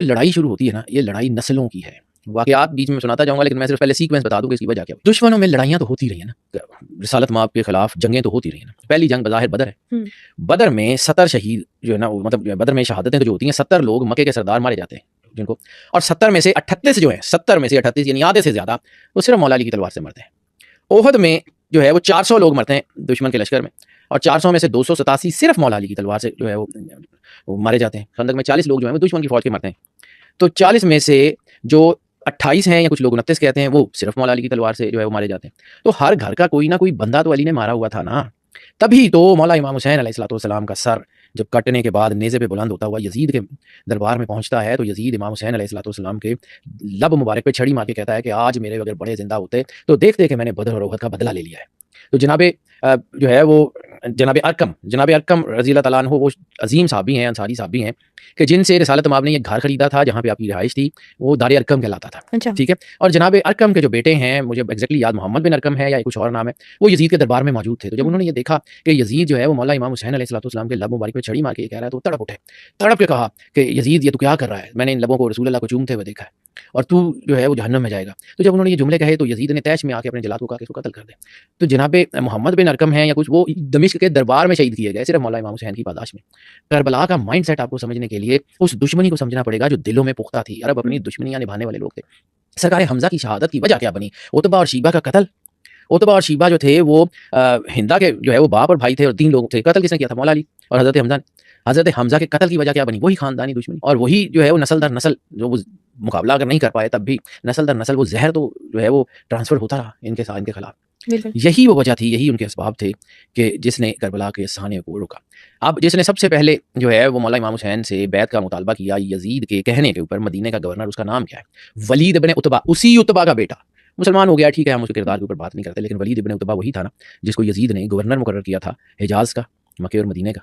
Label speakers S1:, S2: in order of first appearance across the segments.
S1: لڑائی شروع ہوتی ہے نا، یہ لڑائی نسلوں کی ہے. واقعات بیچ میں سناتا جاؤں گا، لیکن میں صرف پہلے سیکوینس بتا دوں کہ اس کی وجہ کیا ہے. دشمنوں میں لڑائیاں تو ہوتی رہی ہیں نا، رسالت مآب کے خلاف جنگیں تو ہوتی رہی ہیں نا. پہلی جنگ بظاہر بدر ہے. بدر میں 70 شہید جو ہے نا، مطلب بدر میں شہادتیں جو ہوتی ہیں 70 لوگ مکے کے سردار مارے جاتے ہیں جن کو، اور 70 میں سے 38 جو ہیں، 70 میں سے 38 یعنی آدھے سے زیادہ وہ صرف مولا علی کی تلوار سے مرتے ہیں. احد میں جو ہے وہ 400 لوگ مرتے ہیں دشمن کے لشکر میں، اور 400 میں سے 287 صرف مولا علی کی تلوار سے جو ہے وہ مارے جاتے ہیں. خندق میں 40 لوگ جو ہیں وہ دشمن کی فوج کے مرتے ہیں. تو 40 میں سے جو 28 ہیں یا کچھ لوگ 29 کہتے ہیں وہ صرف مولا علی کی تلوار سے جو ہے وہ مارے جاتے ہیں. تو ہر گھر کا کوئی نہ کوئی بندہ تو علی نے مارا ہوا تھا نا. تبھی تو مولا امام حسین علیہ السلام کا سر جب کٹنے کے بعد نیزے پہ بلند ہوتا ہوا یزید کے دربار میں پہنچتا ہے، تو یزید امام حسین علیہ السلام کے لب مبارک پہ چھڑی مار کے کہتا ہے کہ آج میرے اگر بڑے زندہ ہوتے تو دیکھتے کہ میں نے بدر اور احد کا بدلہ لے لیا ہے. تو جناب جو ہے وہ جناب ارقم رضی اللہ تعالیٰ عنہ وہ عظیم صحابی ہیں، انصاری صحابی ہیں کہ جن سے رسالت مآب نے یہ گھر خریدا تھا جہاں پہ آپ کی رہائش تھی، وہ دار ارقم کہلاتا تھا. ٹھیک ہے. اور جناب ارقم کے جو بیٹے ہیں، مجھے ایگزیکٹلی یاد محمد بن ارقم ہے یا کچھ اور نام ہے، وہ یزید کے دربار میں موجود تھے. تو جب انہوں نے یہ دیکھا کہ یزید جو ہے وہ مولا امام حسین علیہ السلام کے لب مبارک پہ چھڑی مار کے کہہ رہا ہے، تو تڑپ اٹھے. تڑپ کے کہا کہ یزید یہ تو کیا کر رہا ہے، میں نے ان لبوں کو رسول اللہ کو چومتے ہوئے دیکھا ہے اور تو جو ہے وہ جہنم میں جائے گا. تو جب انہوں نے یہ جملے کہے تو یزید نے تیش میں آ کے اپنے جلاد کو کہا کہ اس کو قتل کر دے. تو جناب محمد بن ارقم ہیں یا کچھ، وہ دمشق کے دربار میں شہید کیے گئے صرف مولا امام حسین کی پاداش میں. کربلا کا مائنڈ سیٹ آپ کو سمجھنے کے لیے اس دشمنی کو سمجھنا پڑے گا جو دلوں میں پختہ تھی. عرب اپنی دشمنیاں نبھانے والے لوگ تھے. سرکار حمزہ کی شہادت کی وجہ کیا بنی؟ عتبہ اور شیبہ کا قتل. عتبہ اور شیبہ جو تھے وہ ہندا کے جو ہے وہ باپ اور بھائی تھے اور 3 لوگ تھے. قتل کس نے کیا تھا؟ مولا علی اور حضرت حمزہ نے. حضرت حمزہ کے قتل کی وجہ کیا بنی؟ وہی خاندانی دشمنی، اور وہی جو ہے وہ نسل در نسل جو وہ مقابلہ اگر نہیں کر پائے تب بھی نسل در نسل وہ زہر تو جو ہے وہ ٹرانسفر ہوتا رہا ان کے خلاف. یہی وہ وجہ تھی، یہی ان کے اسباب تھے کہ جس نے کربلا کے سانے کو روکا. اب جس نے سب سے پہلے جو ہے وہ مولا امام حسین سے بیعت کا مطالبہ کیا یزید کے کہنے کے اوپر، مدینے کا گورنر، اس کا نام کیا ہے؟ ولید ابن عتبہ. اسی عتبہ کا بیٹا مسلمان ہو گیا، ٹھیک ہے، ہم اس کے کردار کے اوپر بات نہیں کرتے، لیکن ولید ابن عتبہ وہی تھا نا جس کو یزید نے گورنر مقرر کیا تھا حجاز کا، مکے اور مدینے کا.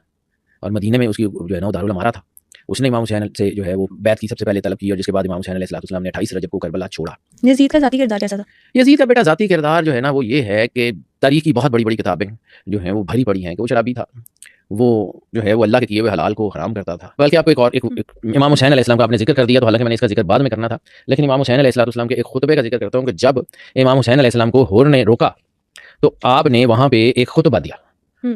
S1: اور مدینے میں اس کی جو ہے نا دارالامارہ تھا. اس نے امام حسین سے جو ہے وہ بیعت کی سب سے پہلے طلب کی، اور جس کے بعد امام حسین علیہ السلام نے 28 رجب کو کربلا چھوڑا.
S2: یزید کا ذاتی کردار کیسا تھا؟
S1: یزید کا بیٹا ذاتی کردار جو ہے نا وہ یہ ہے کہ تاریخ کی بہت بڑی بڑی کتابیں جو ہیں وہ بھری پڑی ہیں کہ وہ شرابی تھا، وہ جو ہے وہ اللہ کے کیے ہوئے حلال کو حرام کرتا تھا. بلکہ آپ کو ایک امام حسین علیہ السلام کا آپ نے ذکر کر دیا، تو حالانکہ میں نے اس کا ذکر بعد میں کرنا تھا، لیکن امام حسین علیہ السلام کے ایک خطبے کا ذکر کرتا ہوں کہ جب امام حسین علیہ السلام کو ہور نے روکا تو آپ نے وہاں پہ ایک خطبہ دیا،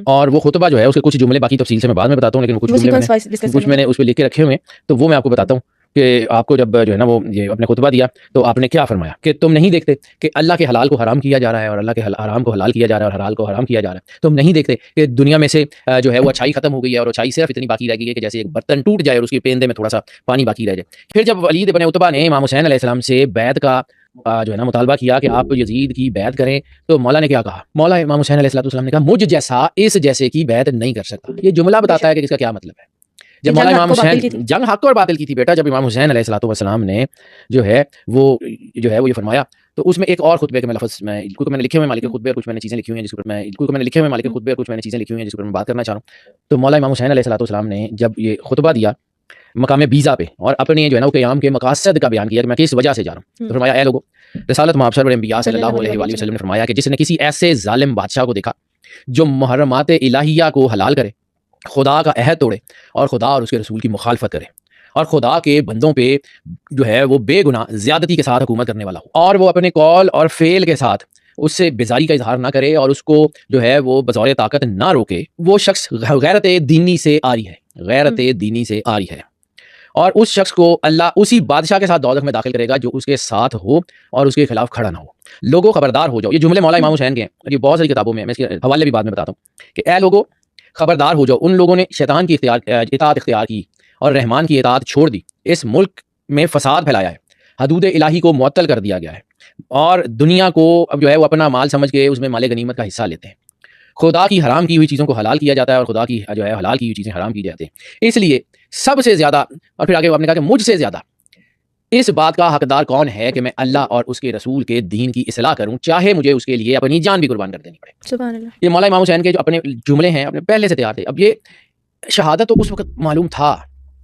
S1: اور وہ خطبہ جو ہے اس کے کچھ جملے باقی تفصیل سے میں بعد میں بتاتا ہوں، لیکن کچھ میں نے اس پہ لکھ کے رکھے ہوئے ہیں، تو وہ میں آپ کو بتاتا ہوں کہ آپ کو جب جو ہے نا وہ یہ اپنے خطبہ دیا تو آپ نے کیا فرمایا کہ تم نہیں دیکھتے کہ اللہ کے حلال کو حرام کیا جا رہا ہے اور اللہ کے حرام کو حلال کیا جا رہا ہے اور حلال کو حرام کیا جا رہا ہے. تم نہیں دیکھتے کہ دنیا میں سے جو ہے وہ اچھائی ختم ہو گئی ہے اور اچھائی صرف اتنی باقی رہ گئی ہے کہ جیسے ایک برتن ٹوٹ جائے اور اس کی پیندے میں تھوڑا سا پانی باقی رہ جائے. پھر جب ولید ابن عتبہ نے امام حسین علیہ السلام سے بیعت کا جو ہے نا مطالبہ کیا کہ آپ یزید کی بیعت کریں، تو مولا نے کیا کہا؟ مولا امام حسین علیہ السلام نے کہا مجھ جیسا اس جیسے کی بیعت نہیں کر سکتا. یہ جملہ بتاتا ہے کہ اس کا کیا مطلب ہے. جب مولا امام حسین جنگ حق اور باطل کی تھی بیٹا، جب امام حسین علیہ السلام نے جو ہے وہ یہ فرمایا، تو اس میں ایک اور خطبے کے میں لفظ میں نے لکھے ہوئے مالک خطبے اور کچھ میں نے چیزیں لکھی ہوئی ہیں جس پر میں بات کرنا چاہ رہا ہوں. تو مولا امام حسین علیہ السلام نے جب یہ خطبہ دیا مقام بیزا پہ اور اپنے جو ہے نا قیام کے مقاصد کا بیان کیا کہ میں کس وجہ سے جا رہا ہوں، تو فرمایا اے لوگو، رسالت مآب سرور انبیاء صلی اللہ علیہ وآلہ وسلم نے فرمایا کہ جس نے کسی ایسے ظالم بادشاہ کو دیکھا جو محرمات الہیہ کو حلال کرے، خدا کا عہد توڑے اور خدا اور اس کے رسول کی مخالفت کرے، اور خدا کے بندوں پہ جو ہے وہ بے گناہ زیادتی کے ساتھ حکومت کرنے والا ہو، اور وہ اپنے قول اور فعل کے ساتھ اس سے بیزاری کا اظہار نہ کرے اور اس کو جو ہے وہ بظاہر طاقت نہ روکے، وہ شخص غیرت دینی سے آری ہے. اور اس شخص کو اللہ اسی بادشاہ کے ساتھ دوزخ میں داخل کرے گا جو اس کے ساتھ ہو اور اس کے خلاف کھڑا نہ ہو. لوگوں خبردار ہو جاؤ. یہ جملے مولا امام حسین کے ہیں اور یہ بہت ساری کتابوں میں اس کے حوالے بھی بعد میں بتاتا ہوں کہ اے لوگوں خبردار ہو جاؤ، ان لوگوں نے شیطان کی اطاعت اختیار کی اور رحمان کی اطاعت چھوڑ دی. اس ملک میں فساد پھیلایا ہے، حدود الہی کو معطل کر دیا گیا ہے، اور دنیا کو اب جو ہے وہ اپنا مال سمجھ کے اس میں مال غنیمت کا حصہ لیتے ہیں. خدا کی حرام کی ہوئی چیزوں کو حلال کیا جاتا ہے اور خدا کی جو ہے حلال کی ہوئی چیزیں حرام کی جاتی ہیں. اس لیے سب سے زیادہ، اور پھر آگے آپ نے کہا کہ مجھ سے زیادہ اس بات کا حقدار کون ہے کہ میں اللہ اور اس کے رسول کے دین کی اصلاح کروں، چاہے مجھے اس کے لیے اپنی جان بھی قربان کر دینی پڑے.
S2: سبحان اللہ.
S1: یہ مولا امام حسین کے جو اپنے جملے ہیں اپنے پہلے سے تیار تھے. اب یہ شہادت تو اس وقت معلوم تھا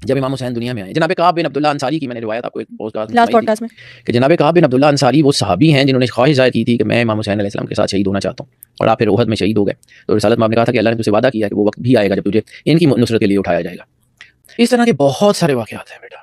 S1: جب امام حسین دنیا میں آئے. جناب کعب بن عبداللہ انصاری کی میں نے روایت آپ کو ایک پوڈکاسٹ میں کہ جناب کعب بن عبداللہ انصاری وہ صحابی ہیں جنہوں نے خواہش ظاہر کی تھی کہ میں امام حسین علیہ السلام کے ساتھ شہید ہونا چاہتا ہوں، اور آپ پھر احد میں شہید ہو گئے. تو رسالت میں آپ نے کہا تھا کہ اللہ نے تجھ سے وعدہ کیا کہ وہ وقت بھی آئے گا جب تجھے ان کی نصرت کے لیے اٹھایا جائے گا. اس طرح کے بہت سارے واقعات ہیں بیٹا.